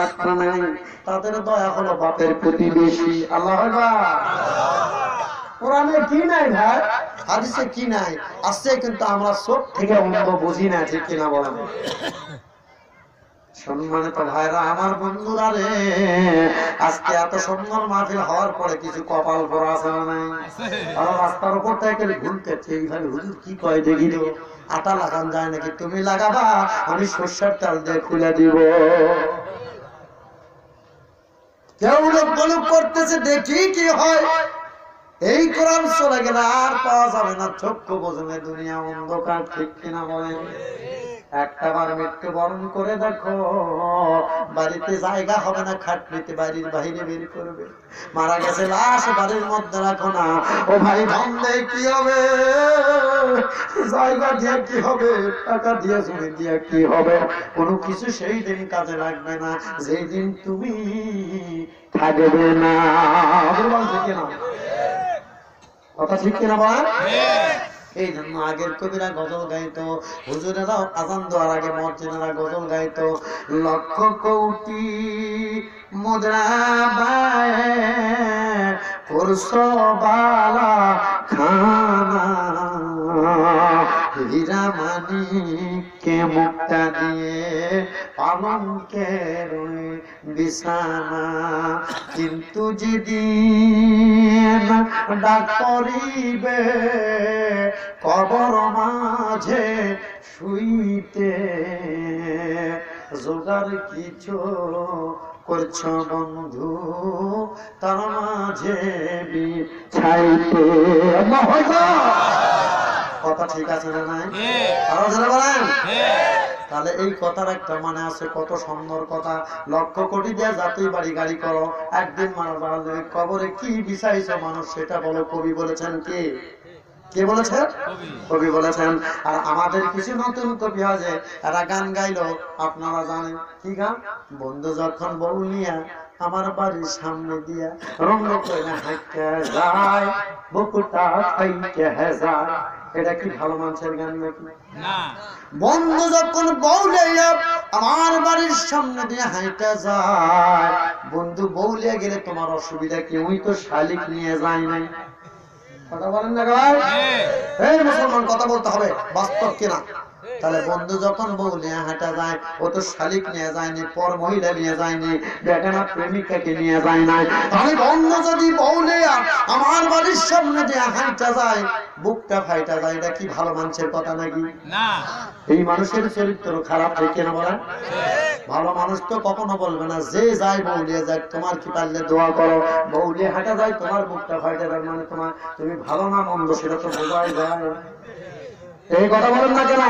পাত্র নাই, তাদের দয়া হলো বাপের প্রতিবেশী। আল্লাহ আকবার। কোরআনে কি নাই ভাই, হাদিসে কি নাই আছে, কিন্তু আমরা চোখ থেকে অন্ধ বুঝি না, ঠিক কিনা বলেন? সম্মানিত ভাইরা আমার, বন্ধুরা রে, আজকে এত সুন্দর মাহফিল হওয়ার পরে কিছু কপাল পরা আছে না নাই? আর রাস্তার উপর থেকে ঘুরতেছে এইভাবে, হুজুর কি কয় দেখি দেবো, আটা লাগান যায় নাকি? তুমি লাগাবা, আমি সর্ষের তেল দিয়ে খুলে দিব। কেউ লোক বলুক করতেছে, দেখি কি হয়। এই কোরআন চলে গেলে আর পাওয়া যাবে না, চক্ষু বোঝে দুনিয়া অন্ধকার, ঠিক কিনা বলেন? একটাবার মৃত্যুবরণ করে দেখো, বাড়িতে জায়গা হবে না, খাটনিতে বাড়ির বাইরে বের করবে। মারা গেছে লাশ বাড়ির মধ্যে রাখো না। ও ভাই, ভাঙলে কি হবে? জায়গা দিয়ে কি হবে? টাকা দিয়ে জমি দিয়ে কি হবে? কোনো কিছু সেই দিন কাজে লাগবে না, যেই দিন তুমি থাকবে না। কথা ঠিক কিনা বলেন? এই জন্য আগের কবিরা গজল গাইতো, হুজুরেরা আজান দেওয়ার আগে মসজিদেরা গজল গাইতো, লক্ষ কোটি মুদ্রা করছো বালা খানা, হীরা মানিককে মুক্তা দিয়ে পালঙ্কের বিছানা, কিন্তু যেদিন ডাক পড়িবে কবর মাঝে শুইতে, জোগাড় কিছু করছো বন্ধু তার মাঝে বিছাইতে। কথা ঠিক আছে না নাই? আরো জোরে বলেন। তাহলে এই কথার একটা মানে আছে, কত সুন্দর কথা। লক্ষ কোটি দিয়ে জাতুই বাড়ি গাড়ি করো, একদিন মারা যাবে, কবরে কি বিছাইছো মানুষ সেটা বলো। কবি বলেছেন কি? কে বলেছেন? কবি বলেছেন। আর আমাদের কিছু নতুন কবি আছে, এরা গান গাইলো, আপনারা জানেন কি গান? বন্ধু যখন বউ নিয়া আমার বাড়ির সামনে দিয়া রঙ্গ করে হাঁটতে যায়, বুকুটা খাইতে যায়। এটা কি ভালো মানুষের গান নাকি? বন্ধু যখন বউ নিয়া আমার বাড়ির সামনে দিয়ে হাঁটতে যায়, বন্ধু বউ নিয়ে গেলে তোমার অসুবিধা কি? ওই তো শালিক নিয়ে যায় নাই। কথা বলেন না ভাই? এই মুসলমান, কথা বলতে হবে, বাস্তব কিনা? তাহলে বন্ধু যখন বউ নিয়ে হাঁটা যায়, ও তো শালিক নিয়ে যায়নি, পর মহিলা নিয়ে যায়নি, বেগানা প্রেমিকাকে নিয়ে যায় নাই। তাহলে বন্ধু যদি বউ নিয়ে আমার বাড়ির সামনে দিয়ে হাঁটা যায়, বুকটা ফাইটা যায়, এটা কি ভালো মানুষের কথা নাকি? না। এই মানুষের চরিত্র খারাপ, ঠিক কিনা বলেন? ভালো মানুষ তো কখনো বলবে না যে যায় বউ নিয়ে যায়, তোমার কি পারলে দোয়া করো, বউ নিয়ে হাঁটা যায় তোমার বুকটা ফাইটা যায়, মানে তোমার তুমি ভালো না মন্দ সেটা তো বোঝাই যায়। এই কথা বলেন না কেন?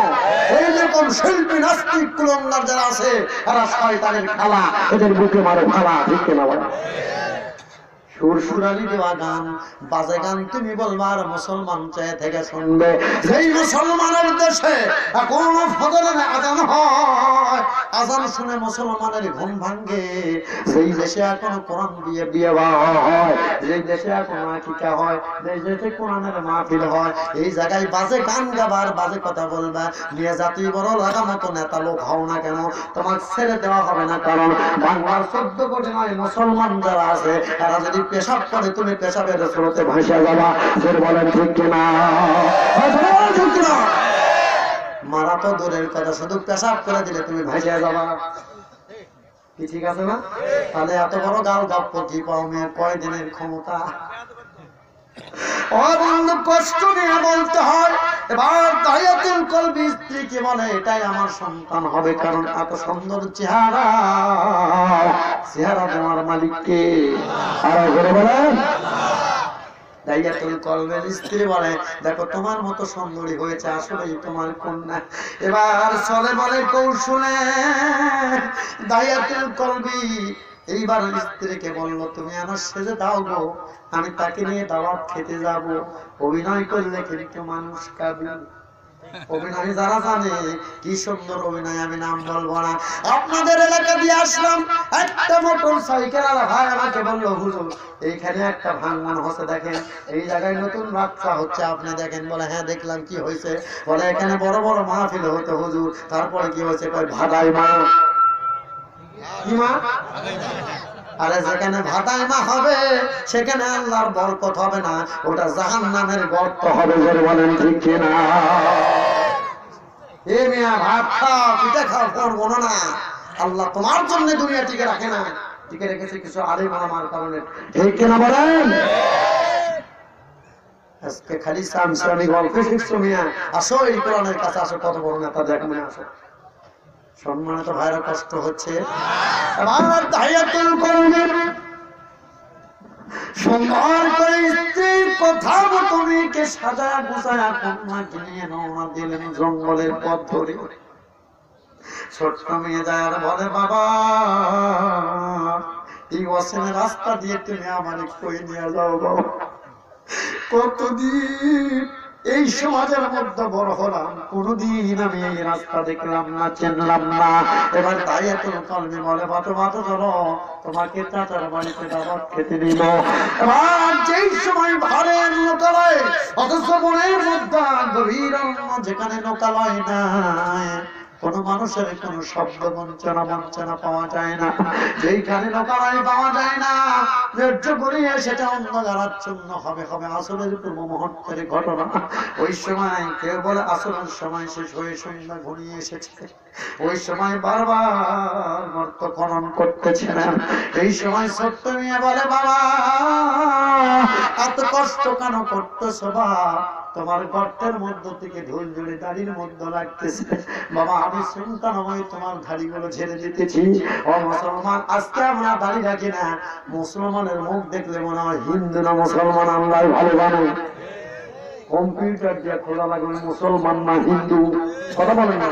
এই রকম শিল্পী নাস্তিক কুলঙ্গার যারা আছে, এরা শয়তানের খালা, এদের বুকে মারে ভালা, ঠিক কিনা বলেন? সুরসুরালি দেওয়া গান, বাজে গান তুমি বলবার, মুসলমান চেয়ে থেকে শুনবে। সেই মুসলমানের দেশে এখন ফজরের আজান হয়, আজান শুনে মুসলমানের ঘুম ভাঙ্গে। সেই দেশে এখন কোরআন দিয়ে বিয়ে হয়, যেই দেশে এখন আকিকা হয়, যেই দেশে কোরআনের মাহফিল হয়, এই জায়গায় বাজে গান গাবার, বাজে কথা বলবা, নিয়ে জাতি বড় লাগা মতো নেতা লোক হও না কেন, তোমার ছেড়ে দেওয়া হবে না। কারণ বাংলার 14 কোটি নয় মুসলমান যারা আছে, তারা যদি পেশাব করে, তুমি পেশাবের স্রোতে ভাসা যাবা। ফের বলেন ঠিক কিনা? ঠিক কিনা? মারা তো দূরের কথা, শুধু পেশাব করে দিলে তুমি ভাসা যাবা। কি ঠিক আছে না? তাহলে এত বড় গাল গাপ্প কি পাও মেয়ের? কয়দিনের ক্ষমতা? কষ্ট নিয়ে বলতে হয়। এবার দায়াতুল কলবি স্ত্রীকে বলে, এটাই আমার সন্তান হবে, কারণ এত সুন্দর চেহারা, চেহারা তোমার মালিককে। আর ঘরে বলেন, দায়াতুল কলবের স্ত্রী বলে, দেখো তোমার মতো সুন্দরী হয়েছে, আসলেই তোমার কন্যা। এবার চলে বলে কৌশলে, দায়াতুল কলবি এইবার স্ত্রীকে বললো, তুমি আমার সেজে দাও গো, আমি তাকে নিয়ে দাওয়াত খেতে যাব। অভিনয় করলে কিন্তু মানুষ কাঁদবে। অভিনয় যারা জানে কি সুন্দর অভিনয়, আমি নাম বলবো না। আপনাদের এলাকা দিয়ে আসলাম, একটা মোটর সাইকেল আলা ভাই আমাকে বললো, হুজুর এইখানে একটা ভাঙন হচ্ছে, দেখেন এই জায়গায় নতুন বাচ্চা হচ্ছে, আপনি দেখেন। বলে হ্যাঁ দেখলাম, কি হয়েছে? বলে এখানে বড় বড় মাহফিল হতো হুজুর, তারপরে কি হয়েছে? কয় ভাড়াই মা। কি মা? আরে যেখানে ভাটায় মা হবে সেখানে আল্লাহর বরকত হবে না, ওটা জাহান্নামের গর্ত হবে। জোরে বলেন ঠিক কিনা? এ মিয়া ভাত খাও, পিঠা খাও, করবো না। আল্লাহ তোমার জন্য দুনিয়া টিকে রাখে না, টিকে রেখেছে কিছু আলেম ওলামার কারণে। ঠিক কিনা বলেন? আজকে খালি সামসামি গল্প শিখছো মিয়া, আসো এই কোরআনের কাছে আসো, কত বড় নেতা দেখো মিয়া, আসো। সম্মানিত ভাইরা কষ্ট হচ্ছে। আমার দায়াতুল কওমের সুন্দর করে স্ত্রীর কথা মতো মেয়েকে সাজায়া গুছায়া কন্যাকে নিয়ে রওনা দিলেন জঙ্গলের পথ ধরে। ছোট্ট মেয়ে যায় আর বলে, বাবা এই অচেনা রাস্তা দিয়ে তুমি আমাকে কই নিয়ে যাও বাবা। কতদিন এই সমাজের মধ্যে বড় হলাম, কোনদিন আমি এই রাস্তা দেখলাম না, চিনলাম না। এবার দায়াতুল কওমি বলে, বাবা চলো তোমাকে চাচার বাড়িতে দাওয়াত খেতে দিল। এবার যেই সময় ঘরের লোকালয়, অথচ বনের মধ্যে গভীর অরণ্য, যেখানে লোকালয় নাই, কোন মানুষের কোন শব্দ বঞ্চনা পাওয়া যায় না, যেইখানে লোকালয় পাওয়া যায় না, ন্যায্য করিয়ে সেটা অন্ধকারাচ্ছন্ন হবে আসরের পূর্ব মুহূর্তের ঘটনা। ওই সময় কেউ বলে আসরের সময় শেষ হয়ে সন্ধ্যা ঘনিয়ে এসেছে, ওই সময় বারবার গর্ত খনন করতেছিলেন। এই সময় ছোট্ট মেয়ে বলে, বাবা এত কষ্ট কেন করতেছো বা? তোমার গর্তের মধ্য থেকে ঢোল জুড়ে দাড়ির মধ্যে লাগতেছে বাবা, আমি সন্তানময় তোমার দাড়িগুলো ঝেড়ে দিতেছি। ও মুসলমান, আজকে আমরা দাড়ি রাখি না, মুসলমানের মুখ দেখলে মনে হয় হিন্দু না মুসলমান আল্লাহ ভালো জানে। কম্পিউটার দিয়ে খোলা লাগবে মুসলমান না হিন্দু, কথা বলেন না।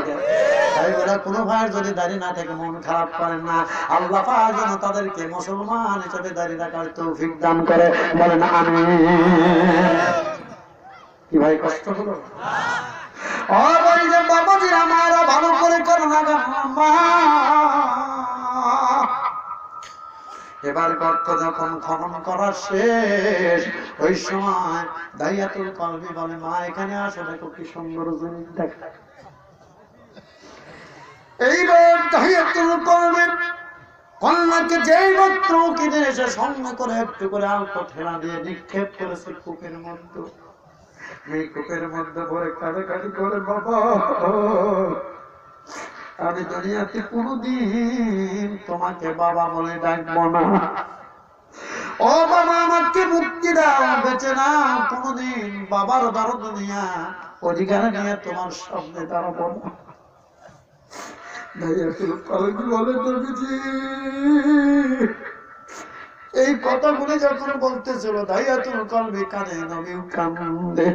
তাই বলে কোনো ভাইয়ের যদি দাড়ি না থাকে মন খারাপ করেন না, আল্লাহ পাক যেন তাদেরকে মুসলমান হিসেবে দাড়ি রাখার তৌফিক দান করে, বলেন আমিন। কি ভাই কষ্ট হলো? বাবাজির আমারা ভালো করে করো না। এবার গর্ত যখন খনন করা শেষ, ওই সময় দায়াতুল কওমি বলে, মা এখানে আসো, দেখো কি সুন্দর জিনিস দেখা। এইবার দায়াতুল কওমি কন্যাকে যেই মাত্র কিনে এসে সঙ্গে করে একটু করে অল্প ঠেলা দিয়ে নিক্ষেপ করেছে কূপের মধ্যে। এই কূপের মধ্যে পড়ে কাঁদাকাটি করে, বাবা আমি দুনিয়াতে কোনদিন তোমাকে বাবা বলে ডাকবো না। ও বাবা আমাকে মুক্তি দাও, বেঁচে না কোনদিন বাবার দ্বারা দুনিয়া অধিকার নিয়ে তোমার সামনে দাঁড়াবো না। দায়াতুল কওমি বলে, নবীজি এই কথাগুলো যখন বলতেছিল দায়াতুল কওমি কাঁদে, নবীও কান্দে।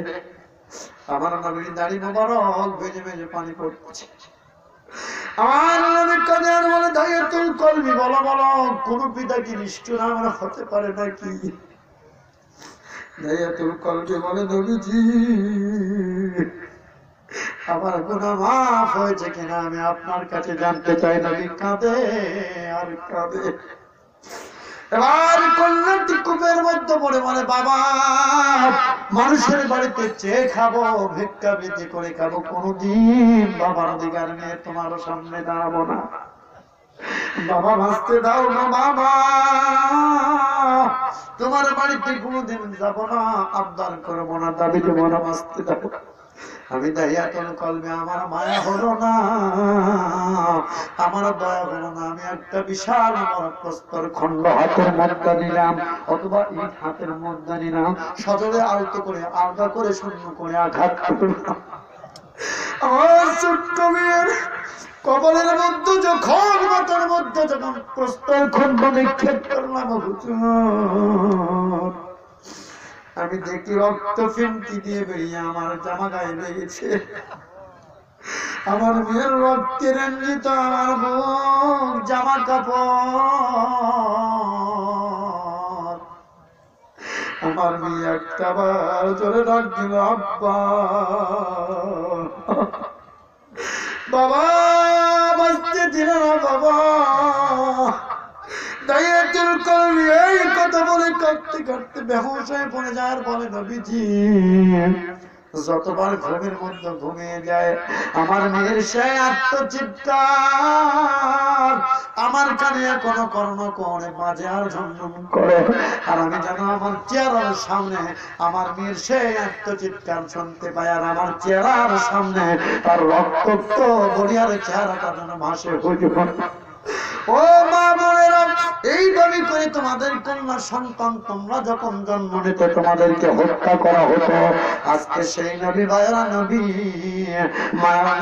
আমার নবীর দাড়ি মোবারক ভেজে ভেজে পানি পড়ছে। আমার নবী কাঁদে আর বলে, দায়াতুল কওমি বলো বলো, কোন পিতা কি নিষ্ঠুর আমরা হতে পারে নাকি? দায়াতুল কওমি বলে, নবীজি আমার গুনাহ মাফ হয়েছে কিনা আমি আপনার কাছে জানতে চাই। নবী কাঁদে আর কাঁদে। এবার কন্যাটি কূপের মধ্যে পড়ে বলে, বাবা মানুষের বাড়িতে চেয়ে খাবো, ভিক্ষা বৃত্তি করে খাবো, কোনদিন বাবার অধিকার নিয়ে তোমার সামনে দাঁড়াবো না। বাবা বাঁচতে দাও না বাবা, তোমার বাড়িতে কোনদিন যাবো না, আবদার করবো না, দাবি দেবো না, বাঁচতে দাও। আমি দায়াতুল কওমি আমার মায়া হলো না, আমার দয়া হলো না, আমি একটা বিশাল আমার প্রস্তর খণ্ড হাতের মধ্যে নিলাম, অথবা ইট হাতের মধ্যে নিলাম, সজোরে আলতো করে আলগা করে শূন্য করে আঘাত করলাম। আমার ছোট্ট মেয়ের কপালের মধ্যে যখন মাথার মধ্যে যখন প্রস্তর খণ্ড নিক্ষেপ করলাম, আমি দেখি রক্ত ফিনকি দিয়ে বেরিয়ে আমার জামা গায়ে লেগেছে। আমার মেয়ের রক্তে রঞ্জিত আমার মুখ, জামা কাপড়। আমার মেয়ে একটা বার চলে ডাক দিল, আব্বা। বাবা বাঁচতে দিল না বাবা। দায়াতুল কওমি এই কথা বলে কাঁদতে কাঁদতে বেহুশ হয়ে পড়ে যাওয়ার বলে, নবীজি যতবার ঘুমের মধ্যে ঘুমিয়ে যায় আমার মেয়ের সেই আত্মচিৎকার আমার কানে এখনো কর্ণকোণে বাজে আর ঝনঝন করে। আর আমি যেন আমার চেহারার সামনে আমার মেয়ের সেই আত্মচিৎকার শুনতে পাই, আর আমার চেহারার সামনে তার রক্তাক্ত বলিয়ার চেহারাটা যেন ভাসে হুজুর। ও মা বোনেরা, এই দাবি করে তোমাদের কন্যা সন্তান তোমরা যখন জন্ম নিতে তোমাদেরকে হত্যা করা হতো, আজকে সেই নবী মায়া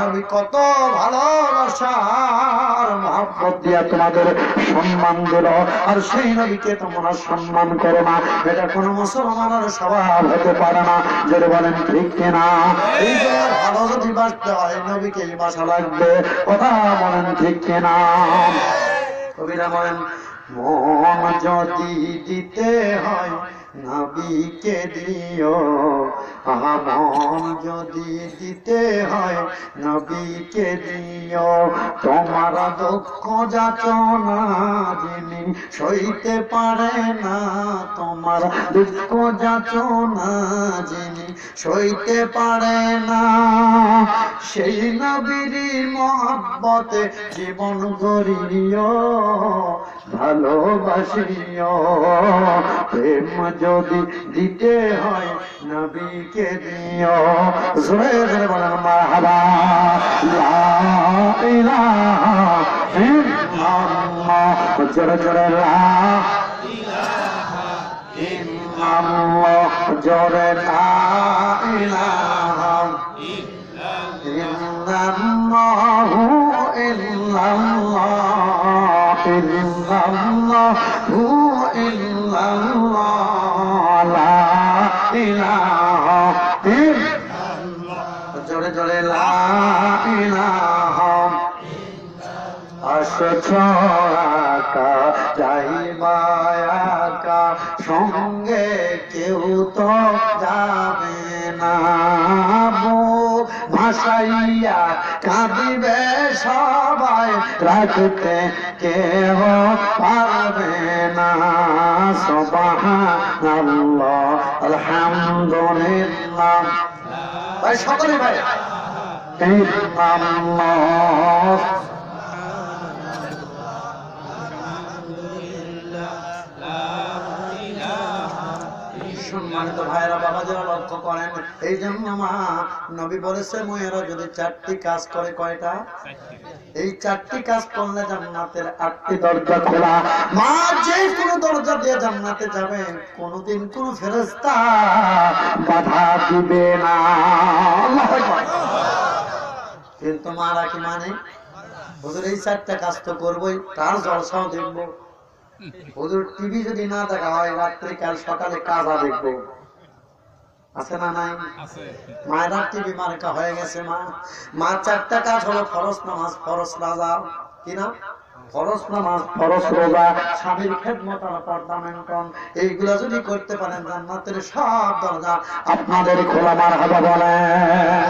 নবী কত ভালোবাসার মহব্বত দিয়া তোমাদের সম্মান দিল, আর সেই নবীকে তোমরা সম্মান করো না। এটা কোনো মুসলমানের স্বভাব হতে পারে না, যদি বলেন ঠিক কিনা। এই যে ভালো যদি বাঁচতে হয় নবীকে বাসা লাগবে, কথা বলেন ঠিক কিনা। কবিরা বলেন মন যদি দিতে হয় নবীকে দিও, মন যদি দিতে হয় নবীকে দিও, তোমার দুঃখ যাচনা যিনি সইতে পারে না, তোমার দুঃখ যাচনা যিনি সইতে পারে না, সেই নবীর মহব্বতে জীবন গড়িও ভালোবাসিও, প্রেম যদি দিতে হয় নবীকে দিও। জোরে জোরে বলেন মারহাবা। লা ইলাহা ইল্লাল্লাহ, জোরে জোরে লা ইলাহা ইল্লাল্লাহ, জোরে লা ইলাহা ইল্লাল্লাহু ইল্লাল্লাহ ইল্লাল্লাহু ইল্লাল্লাহ লা ইলাহা ইল্লাল্লাহ, জোরে জোরে লা ইলাহা আসছাকা যাইবা একা, সঙ্গে কেউ তো যাবে না, ভাসাইয়া কাঁদিবে সবাই, রাখতে কেহ পারবে না। সুবহানাল্লাহ আলহামদুলিল্লাহ, ভাই সকলে ভাই ইল্লাল্লাহ। সম্মানিত ভাইরা বাবাদের লক্ষ্য করেন, এই জন্য মা নবী বলেছে মেয়েরা যদি 4টি কাজ করে, কয়টা? এই 4টি কাজ করলে জান্নাতের 8টি দরজা খোলা। মা যে কোনো দরজা দিয়ে জান্নাতে যাবে, কোনোদিন কোন ফেরেশতা বাধা দিবে না। কিন্তু মারা কি মানে হুজুর এই 4টা কাজ তো করবোই, তার জলসাও দেখবো। হুজুর টিভি যদি না দেখা হয় রাত্রে কাল সকালে কাজা দেখবো, আছে না নাই? মায়েরা টিভি মার্কা হয়ে গেছে। মা 4টা কাজ হলো ফরজ নামাজ, ফরজ রোজা, কি না? ফরজ নামাজ, ফরজ রোজা, স্বামীর খেদমত আর পর্দা মেনটেন, এইগুলা যদি করতে পারেন জান্নাতের সব দরজা আপনাদের খোলা। মারহাবা বলেন।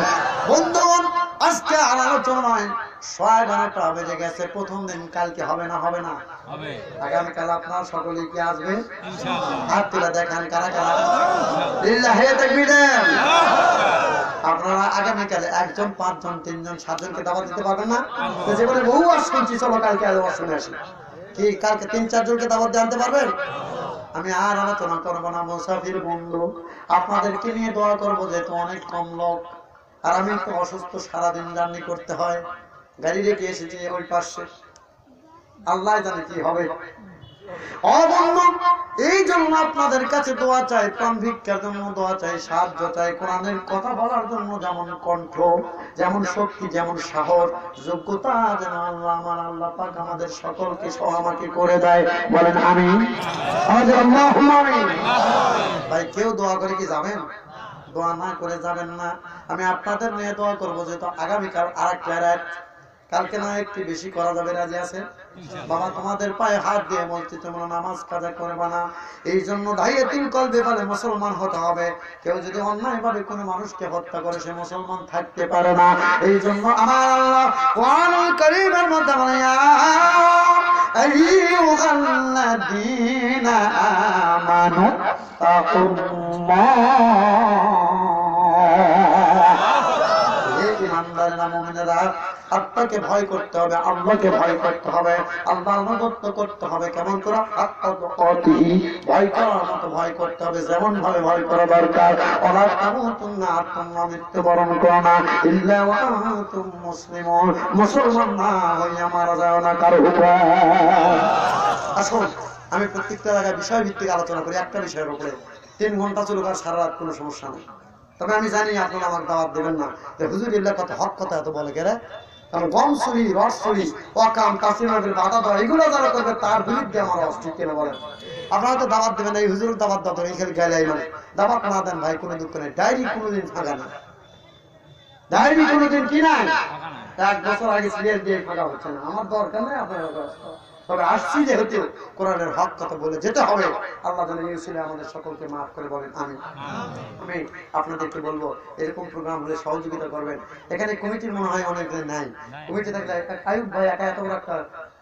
বন্ধুগণ, আজকে আর আলোচনা নয়, 11:30 বেজে গেছে। প্রথম দিন কালকে হবে না? হবে না? হবে। আগামীকাল আপনারা সকলে কি আসবেন ইনশাআল্লাহ? হাত তুলে দেখান কারা কারা। লিল্লাহি তাকবীর। আপনারা আগামীকালে 1 জন 5 জন 3 জন 7 জনকে দাওয়াত দিতে পারবেন না? তো জীবনে বহু আসছি, চলো কালকে আলো শুনে আসি। কি কালকে 3-4 জনকে দাওয়াত দিতে পারবেন? আমি আর আলোচনা করবো না। মুসাফির বন্ধু আপনাদেরকে নিয়ে দোয়া করবো, যেহেতু অনেক কম লোক, আর আমি একটু অসুস্থ, সারাদিন জার্নি করতে হয়, গাড়ি রেখে এসেছি ওই পাশে, আল্লাহ জানে কি হবে। এই জন্য আপনাদের কাছে দোয়া চাই, প্রাণ ভিক্ষার জন্য দোয়া চাই, সাহায্য চাই, কোরআনের কথা বলার জন্য যেমন কণ্ঠ, যেমন শক্তি, যেমন সাহস, যোগ্যতা যেন আল্লাহ আমার আল্লাহ পাক আমাদের সকলকে সহমতি করে দেয়। বলেন আমিন। ভাই কেউ দোয়া করে কি যাবেন? দোয়া না করে যাবেন না। আমি আপনাদের নিয়ে দোয়া করবো, যেহেতু আগামীকাল আরেকটা রাত, কালকে না একটু বেশি করা যাবে, রাজি আছে? বাবা তোমাদের পায়ে হাত দিয়ে বলছি, তোমরা নামাজ কাজা করবে না। এই জন্য দায়িত্ব কলবে বলে মুসলমান হতে হবে। কেউ যদি অন্যায় ভাবে কোনো মানুষকে হত্যা করে, সে মুসলমান থাকতে পারে না। এই জন্য আমার আল্লাহ কোরআনুল কারীমের মধ্যে বলে, আইয়ুহাল্লাযীনা আমানু তাকুল্লাহ পারে না মুমিনেরা। আত্মাকে ভয় করতে হবে, আল্লাহকে ভয় করতে হবে, আল্লাহর আনুগত্য করতে হবে। কেমন করে? ভয় করার মতো ভয় করতে হবে, যেমন ভাবে ভয় করা দরকার। ওয়ালা তামুতুন্না, তোমরা মৃত্যুবরণ করো না ইল্লা ওয়া আনতুম মুসলিমুন, মুসলমান না হইয়া মারা যাও না কারো হুকুমে। আসুন আমি প্রত্যেকটা জায়গায় বিষয় ভিত্তিক আলোচনা করি, একটা বিষয়ের উপরে 3 ঘন্টা চলুক আর সারা রাত কোনো সমস্যা নেই। তবে আমি জানি আপনারা আমার দাওয়াত দেবেন না যে হুজুর ইল্লাহ কথা হক কথা এত বলে গেলে, কারণ গম চুরি, রস চুরি, ওয়াকাম, কাসিমাদের বাধা দেওয়া, এগুলো যারা করবে তার বিরুদ্ধে আমার অস্তিত্ব কেন বলেন? আপনারা তো দাওয়াত দেবেন, এই হুজুর দাওয়াত দাও, এই খালি গাইলাই মানে দাওয়াত না দেন ভাই, কোনো দুঃখ নেই। ডায়েরি কোনোদিন ফাঁকা না, ডায়েরি কোনোদিন কি নাই, 1 বছর আগে সিরিয়াল দিয়ে ফাঁকা হচ্ছে না, আমার দরকার নেই আপনারা। তবে আসছি যেহেতু কোরআনের হক কথা বলে যেতে হবে। আল্লাহ যেন এই উসিলায় আমাদের সকলকে মাফ করে বলেন আমিন। আমি আপনাদেরকে বলবো এরকম প্রোগ্রাম হলে সহযোগিতা করবেন। এখানে কমিটির মনে হয় অনেক নাই, কমিটি থাকলে আয়ুব ভাই একা এত বড় একটা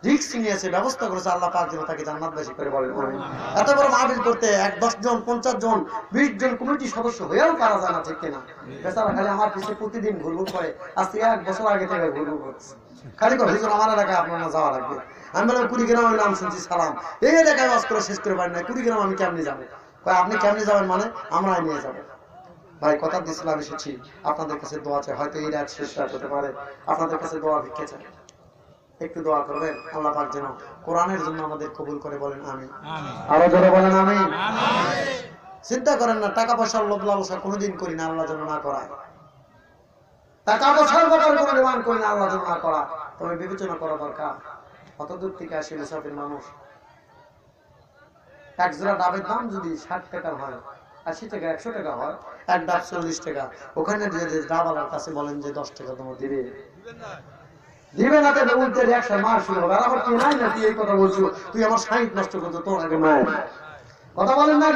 রিস্ক নিয়েছে, ব্যবস্থা করেছে, আল্লাহ পাক যেন তাকে জান্নাতবাসী করে বলেন আমিন। এত বড় মাহফিল করতে 10 জন 50 জন 20 জন কমিটি সদস্য হয়েও পারা যায় না, ঠিক কিনা? বেচারা খালি আমার পিছিয়ে প্রতিদিন ঘুরঘুর করে, আজকে 1 বছর আগে থেকে ঘুরঘুর করছে, খালি করে হুজুর আমার এলাকায় আপনারা যাওয়া লাগবে। আমি বললাম কুড়িগ্রামের নাম শুনছি, সালাম এই এলাকায় বাস করে শেষ করে পারি না, কুড়িগ্রাম আমি কেমনি যাবো? আপনি কেমনি যাবেন মানে আমরাই নিয়ে যাবো। ভাই কথা দিয়েছিলাম এসেছি, আপনাদের কাছে দোয়া চাই, হয়তো এই রাত শেষ রাত হতে পারে, আপনাদের কাছে দোয়া ভিক্ষে চাই, একটু দোয়া করবেন আল্লাহ পাক যেন কোরআনের জন্য আমাদের কবুল করে বলেন আমিন। আরো জোরে বলেন আমিন। চিন্তা করেন না, টাকা পয়সার লোভ লালসা কোনোদিন করি না, আল্লাহ যেন না করায়। টাকা পয়সার ব্যাপারে কোনো ডিমান্ড করি না, আল্লাহ যেন না করা। তবে বিবেচনা করা দরকার, কত দূর থেকে আসে মুসাফির মানুষ। 1 জোড়া ডাবের দাম যদি 60 টাকা হয়, 80 টাকা, 100 টাকা হয়, 1 ডাব 40 টাকা। ওখানে যে ডাবওয়ালার কাছে বলেন যে 10 টাকা তোমার দিবে, দিবে না, তবে উল্টে রিঅ্যাকশন মার শুরু হবে। আর আমার কি নাই না, তুই এই কথা বলছো, তুই আমার সাইট নষ্ট করছো, তোর আগে মায়ের কথা বলেন না।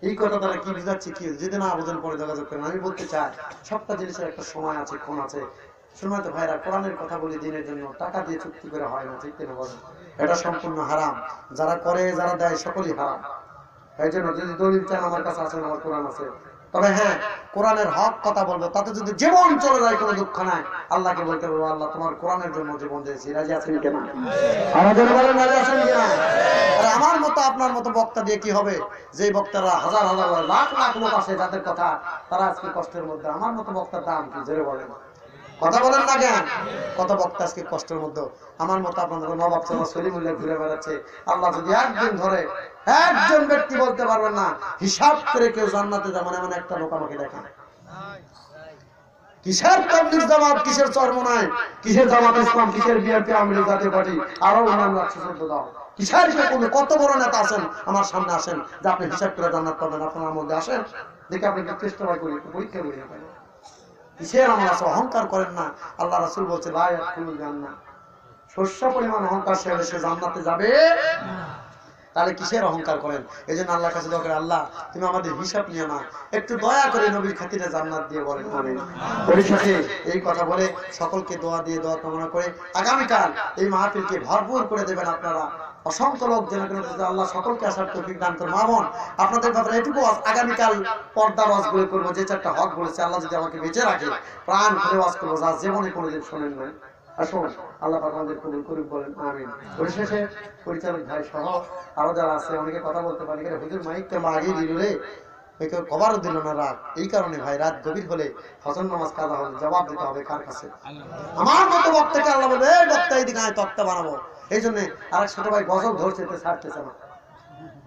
এই কথা তারা কি বুঝাচ্ছে, কি যদি না বোঝেন পরে যোগাযোগ করেন। আমি বলতে চাই সবটা জিনিসের একটা সময় আছে, ক্ষণ আছে। সময় তো ভাইরা কোরআনের কথা বলি দিনের জন্য, টাকা দিয়ে চুক্তি করে হয় না, ঠিক কিনা বলেন? এটা সম্পূর্ণ হারাম, যারা করে যারা দেয় সকলেই হারাম। এই জন্য যদি দলিল চান আমার কাছে আছে, আমার কোরআন আছে। তবে হ্যাঁ, কোরআনের হক কথা বলবো, তাতে যদি জীবন চলে যায় কোনো দুঃখ নাই। আল্লাহকে বলতে বলবো আল্লাহ তোমার কোরআনের জন্য জীবন দিয়েছি, রাজি আছেন কিনা? আমাদের বলেন রাজি আছেন কিনা? আরে আমার মতো আপনার মতো বক্তা দিয়ে কি হবে? যে বক্তারা হাজার হাজার লাখ লাখ লোক আসে যাদের কথা, তারা আজকে কষ্টের মধ্যে। আমার মতো বক্তার দাম কি জোরে বলেন? কথা বলেন না কেন? কত বক্তা আজকে কষ্টের মধ্যে। আমার মতো আপনাদের নবাব চালা সলিমুল্লাহ ঘুরে বেড়াচ্ছে। আল্লাহ যদি একদিন ধরে একজন ব্যক্তি বলতে পারবেন না হিসাব করে কেউ জান্নাতে যাবেন, এমন একটা লোক আমাকে দেখান। কিসের তাবলীগ জামাত, কিসের চরমনাই, কিসের জামাত ইসলাম, কিসের বিএনপি, আওয়ামী লীগ, জাতীয় পার্টি, আরো অন্যান্য রাষ্ট্র দাও, কিসের কত বড় নেতা আছেন আমার সামনে আসেন যে আপনি হিসাব করে জান্নাত পাবেন, আপনার মধ্যে আসেন দেখে আপনি চেষ্টা করি, পরীক্ষা করি। কিসের আমার আছে? অহংকার করেন না। আল্লাহ রাসূল বলছে লা ইয়াকুলুল জান্নাহ, শস্য পরিমাণ অহংকার সে জান্নাতে যাবে। তাহলে কিসের অহংকার করেন? এই জন্য আল্লাহর কাছে দোয়া করে, আল্লাহ তুমি আমাদের হিসাব নিও না, একটু দয়া করে নবীর খাতিরে জান্নাত দিয়ে বলেন আমিন। পরিশেষে এই কথা বলে সকলকে দোয়া দিয়ে দোয়া কামনা করে আগামীকাল এই মাহফিলকে ভরপুর করে দেবেন আপনারা। অসংখ্য লোক যেন আল্লাহ সকলকে আসার তৌফিক দান করুন। মামুন আপনাদের ব্যাপারে এটুকু আগামীকাল পর্দার ওয়াজ গুলো করবো, যে 4টা হক বলেছে আল্লাহ যদি আমাকে বেঁচে রাখে প্রাণ করে ওয়াজ করবো, যা জীবনে কোনোদিন শোনেন নাই। আসুন আল্লাহ পাক আমাদের কবুল করুন বলেন আমিন। পরিশেষে পরিচালক ভাই সহ আরো যারা আছে, অনেকে কথা বলতে পারি, হুজুর মাইকটা আগেই দিল রে, কেউ কবারও দিল না রাত। এই কারণে ভাই রাত গভীর হলে ফজর নামাজ কাজা হবে, জবাব দিতে হবে কার কাছে? আমার মতো বক্তাকে আল্লাহ বলবে এই বক্তা এদিকে আয় তক্তা বানাবো। এই জন্য আরেক ছোট ভাই গজল ধরছে, ছাড়তেছে না।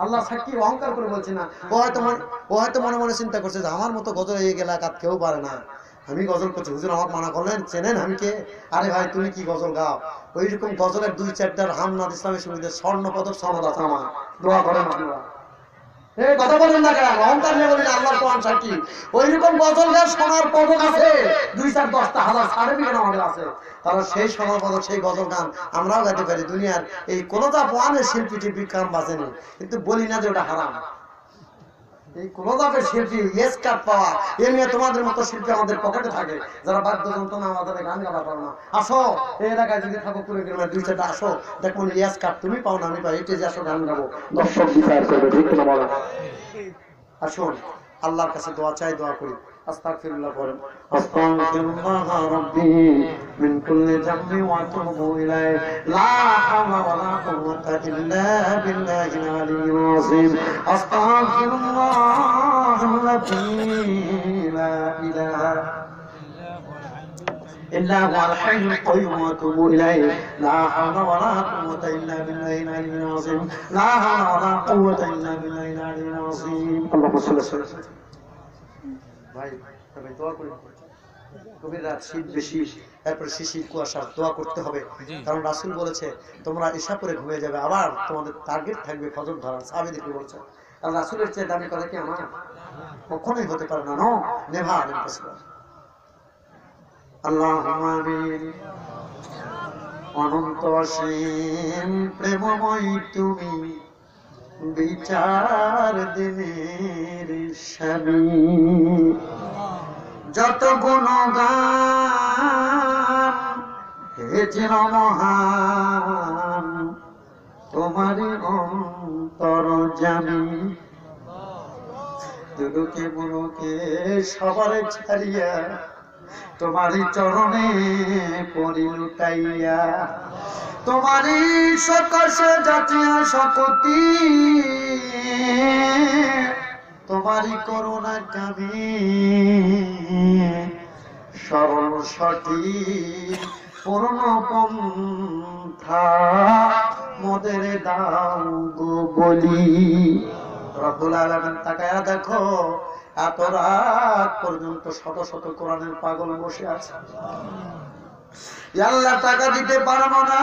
আল্লাহ সাক্ষী অহংকার করে বলছে না, ও হয়তো মনে মনে চিন্তা করছে যে আমার মতো গজল এই গেলা কাজ কেউ পারে না, আমি গজল করছি, হুজুর আমাকে মানা করলেন, চেনেন আমি কে? আরে ভাই তুমি কি গজল গাও? ওই রকম গজলের 2-4টার হামনাদ ইসলামের সঙ্গে স্বর্ণ পদক সনদ আছে আমার, দোয়া করেন আপনারা। এই কথা বলেন না কেন? অহংকার নিয়ে বলেন আল্লাহর কোরআন সাক্ষী, ওই রকম গজল গান সোনার পদক আছে 2-4-10,000 সার্টিফিকেট আমাদের আছে। তাহলে সেই সোনার পদক, সেই গজল গান আমরাও গাইতে পারি। দুনিয়ার এই কোনটা পানের শিল্পী টিপি কাম বাজেনি, কিন্তু বলি না যে ওটা হারাম। এই কোনভাবে শিল্পী ইয়েস কার্ড পাওয়া, এ নিয়ে তোমাদের মতো শিল্পী আমাদের পকেটে থাকে, যারা বাদ্যযন্ত্র না আমাদের গান গাওয়া পারো না। আসো এই এলাকায় যদি থাকো পুরো গ্রামে 2-4টা আসো, দেখো ইয়েস কার্ড তুমি পাও না আমি পাই, এটা যে আসো গান গাবো, দর্শক বিচার করবে, ঠিক না বলো? আসুন আল্লাহর কাছে দোয়া চাই, দোয়া করি। আস্তাগফিরুল্লাহ পড়েন। আস্তাগফিরুল্লাহ রাব্বি মিন কুল্লি যামবি ওয়া আতুবু ইলাইহি লা হাওলা ওয়ালা কুওয়াতা ইল্লা বিল্লাহিল আলিয়্যিল আযীম। আস্তাগফিরুল্লাহাল্লাযী লা ইলাহা إلا هو الحي القيوم وأتوب إليه لا حول ولا قوة إلا بالله العلي العظيم لا حول ولا قوة إلا بالله العلي العظيم اللهم صل وسلم ভাই তবে দোয়া করি গভীর রাত শীত বেশি এরপর শিশির কুয়াশার দোয়া করতে হবে কারণ রাসূল বলেছে তোমরা ঈশা পরে ঘুমিয়ে যাবে আবার তোমাদের টার্গেট থাকবে ফজর ধরা সাহাবীদেরকে বলছে আর রাসূলের চেয়ে দামি কথা কি আমার কখনোই হতে পারে না নো নেভার ইম্পসিবল আল্লাহুম্মা আমিন। অনন্ত অসীম প্রেমময় তুমি বিচার দিনের স্বামী যত গুণগান হেছিল মহান তোমারই অন্তর জানি দুলুকে মুলুকে সবার ছাড়িয়া তোমারই চরণে পরি লুটাইয়া তোমারই সকাশে জাতিয়া শকতি তোমারই করুণা কামি সরল সঠিক পূর্ণ পন্থা মোদের দাও গো বলি। রব্বুল আলামিন তাকায়া দেখো এত রাত পর্যন্ত শত শত কোরআনের পাগল বসে আছে। আল্লাহ টাকা দিতে পারবো না,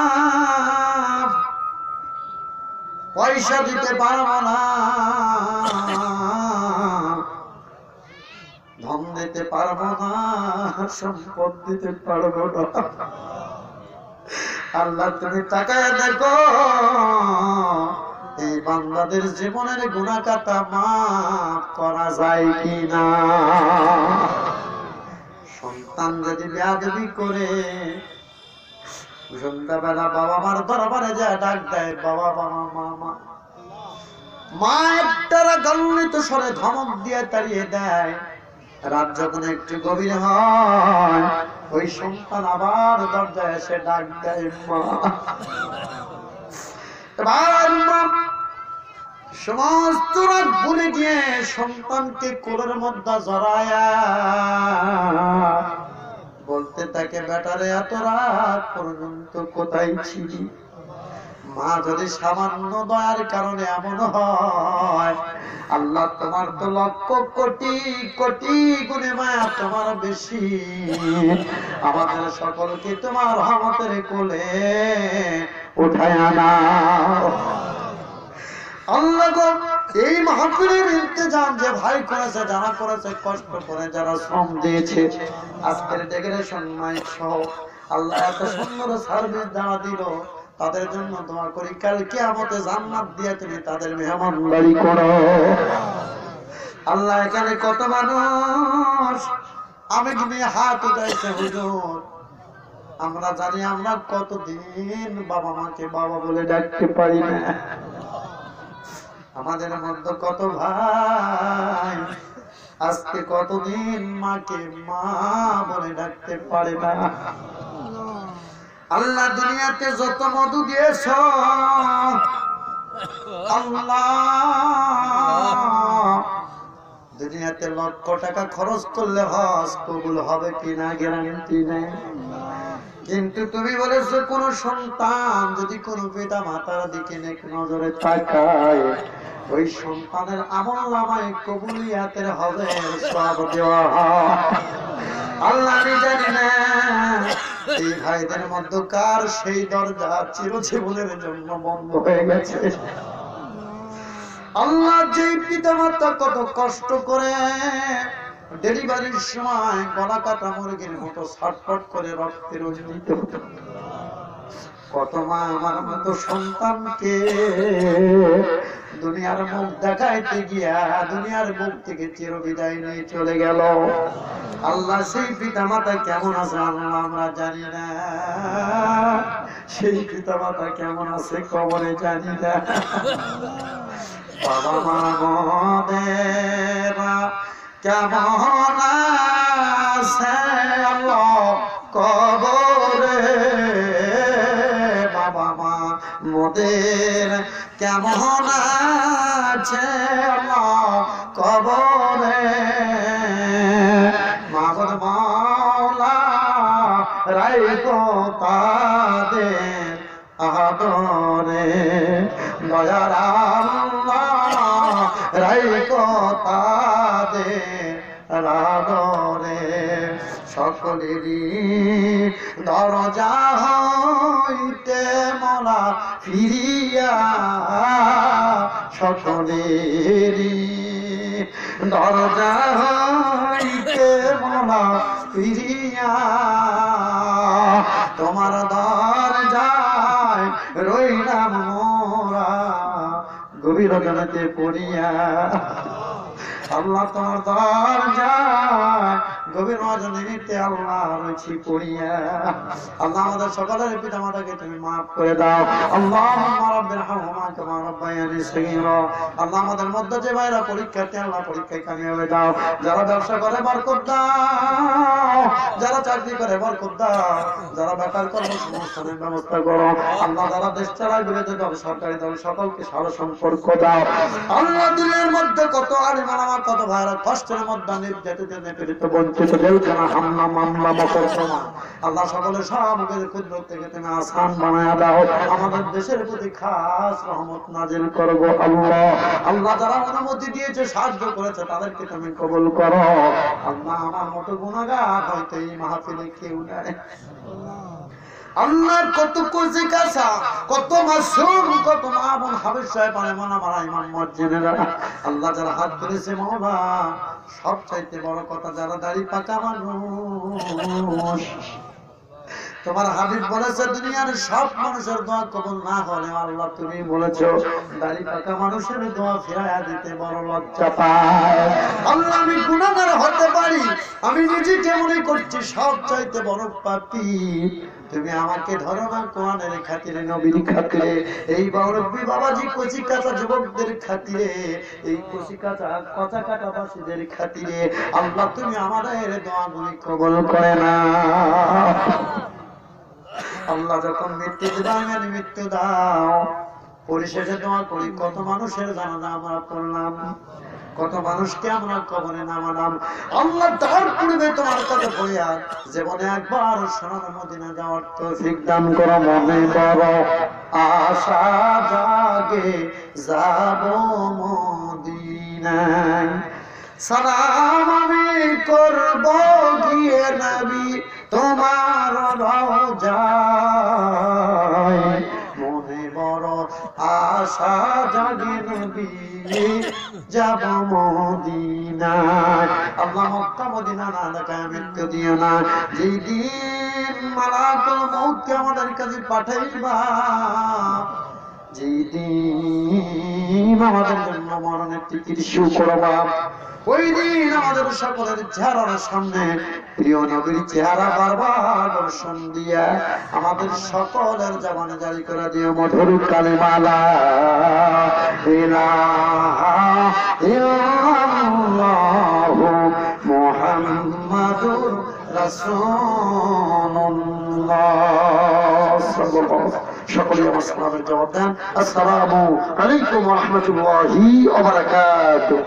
পয়সা দিতে পারবো না, ধন দিতে পারবো না, সম্পদ দিতে পারবো না। আল্লাহ তুমি তাকায় দেখো এই বান্দাদের জীবনের গুনাহ কাটা মাফ করা যায় কিনা। সন্তান যদি বেয়াদবি করে সন্ধ্যাবেলা বাবা মার দরবারে যায় ডাক দেয় বাবা বাবা মা মা একটা গল্লিত স্বরে ধমক দিয়ে তাড়িয়ে দেয়, রাত যখন একটু গভীর হয় ওই সন্তান আবার দরজায় এসে ডাক দেয় মা। সমস্ত রাত ভুলে গিয়ে সন্তানকে কোলের মধ্যে জড়ায়া বলতে থাকে বেটারে এত রাত পর্যন্ত কোথায় ছিলি। মা যদি সামান্য দয়ার কারণে এমন হয়, আল্লাহ তোমার তো লক্ষ কোটি কোটি গুণে মায়া তোমার বেশি, আমাদের সকলকে তোমার রহমতের কোলে উঠায় আনাও। আল্লাহ গো এই মাহফিলের ইন্তজাম যে ভাই করেছে, যারা করেছে, কষ্ট করে যারা শ্রম দিয়েছে, আজকের ডেকোরেশন মাইক সহ আল্লাহ এত সুন্দর সার্ভিস যারা দিল তাদের জন্য দোয়া করি কাল কিয়ামতে জান্নাত দিয়ে তুমি তাদের মেহমানদারি করো। আল্লাহ এখানে কত মানুষ আমি নিয়ে হাত উঠাইছে হুজুর, আমরা জানি আমরা কতদিন বাবা মাকে বাবা বলে ডাকতে পারি না। আমাদের মধ্যে কত ভাই আজকে কতদিন মাকে মা বলে ডাকতে পারে না। আল্লাহ দুনিয়াতে যত মধু দিয়েছ আল্লাহ, দুনিয়াতে লক্ষ টাকা খরচ করলে হজ কবুল হবে কিনা গ্যারান্টি নেই, কিন্তু তুমি বলেছো কোন সন্তান যদি কোন পিতা মাতার দিকে নেক নজরে তাকায় ওই সন্তানের আমলনামায় কবুলিয়াতের হবে সব দেওয়া হয়। আল্লাহ আমি জানি না এই ভাইদের মধ্যে কার সেই দরজা চিরজীবনের জন্য বন্ধ হয়ে গেছে। আল্লাহ যে পিতা মাতা কত কষ্ট করে ডেলিভারির সময় গলা কাটা মুরগির মতো ছটফট করে রক্তের অজনিত হতো, কত মা আমার মতো সন্তানকে দুনিয়ার মুখ দেখাইতে গিয়া দুনিয়ার মুখ থেকে চিরবিদায় নিয়ে চলে গেল। আল্লাহ সেই পিতা মাতা কেমন আছে আল্লাহ আমরা জানি না, সেই পিতা মাতা কেমন আছে কবরে জানি না। বাবা মা মোদেরা কেমন আছে আল্লাহ কবরে বাবা মা মোদের কেমন আছে আল্লাহ কবরে মাগর মাওলা রাইখো তাদের আদরে দয়ার আল্লাহ রাইখো তাদের আদরে সকলেরই দরজা হইতে মোলা ফিরিয়া সকলেরই দরজা হইতে মোলা ফিরিয়া তোমার দরজায় রইলাম মোরা গভীর জনতে পড়িয়া আল্লাহ তোমার দরজায় গভীর রজনীতে আল্লাহ রয়েছি পড়িয়া আল্লাহ আমাদের সকলের পিতা মাতাকে তুমি মাফ করে দাও আল্লাহুম্মা রাব্বিরহামহুমা কামা রাব্বায়ানি সগীরা আল্লাহ আমাদের মধ্যে যে ভাইরা পরীক্ষার্থী আল্লাহ পরীক্ষায় কামিয়াবি দাও যারা ব্যবসা করে বরকত দাও যারা চাকরি করে বরকত দাও যারা বেকার কর্মসংস্থানের ব্যবস্থা করো আল্লাহ যারা দেশ চালায় বিরোধী দল সরকারি দল সকলকে ভালো সম্পর্ক দাও আল্লাহ দুনিয়ার মধ্যে কত আলিম ওলামা কত ভাইরা কষ্টের মধ্যে নির্যাতিত নিপীড়িত বঞ্চিত জেলখানা হামলা মামলা মোকদ্দমা আল্লাহ সকলের সবকে কুদরত থেকে তুমি আসান বানায়া দাও আমাদের দেশের প্রতি খাস রহমত নাজিল করব আল্লাহ আল্লাহ যারা অনুমতি দিয়েছে সাহায্য করেছে তাদেরকে তুমি কবুল করো আল্লাহ আমার মতো গুনাহগার হয়তো এই মাহফিলে কেউ নাই আল্লাহ কত কোজি কাসা কত মাসুম কত মামুন হাবিব সাহেব আলেমান আমার ইমাম মুয়াজ্জিনেরা আল্লাহ যারা হাত তুলেছে মাওলা সবচাইতে বড় কথা যারা দাড়ি পাকা মানুষ তোমার হাবিব বলেছে দুনিয়ার সব মানুষের দোয়া কবুল না হলে আল্লাহ তুমি বলেছো দাড়ি পাকা মানুষের দোয়া ফিরাইয়া দিতে বড় লজ্জা পায় আল্লাহ আমি গুনাহগার হতে পারি আমি নিজে কেমনই করছি সব চাইতে বড় পাপী তুমি আমাকে ধরো না কোরআনের খাতিরে নবীর খাতিরে এই বড়বি বাবাজি কচি কাঁচা যুবকদের খাতিরে এই কচি কাঁচা কচা কাটা বাসীদের খাতিরে আল্লাহ তুমি আমাদের দোয়াগুলি কবুল করে না আল্লাহ যখন মৃত্যু দিবেন মৃত্যু দাও পরিশেষে দোয়া করি কত মানুষের জানাজা আমরা পড়লাম কত মানুষকে আমরা কবরে নামালাম আল্লাহ তার পূর্বে তোমার কাছে বলিয়া জীবনে একবার সোনার মদিনা যাওয়ার তৌফিক দান করো মনে বড় আশা জাগে যাব মদিনায় সালাম আমি করব গিয়ে নবী তোমার রওজায় মনে বড় আশা জাগে নবী যাব মদিনায় আল্লাহ মক্কা মদিনা না দেখায় মৃত্যু দিও না যেদিন মালাকুল মউতকে আমাদের কাছে পাঠাইবা যেদিন আমাদের জন্য মরণের টিকিট ইস্যু করবা ওই দিন আমাদের সকলের চেহারার সামনে প্রিয় নবীর চেহারা বারবার দর্শন দিয়া আমাদের সকলের জবানে জারি করে দিও মধুর কালিমা লা ইলাহা ইল্লাল্লাহু মুহাম্মাদুর রাসূলুল্লাহ সকলে আমার সালামের জবাব দেন আসসালামু আলাইকুম ওয়া রাহমাতুল্লাহি ওয়া বারাকাতুহু।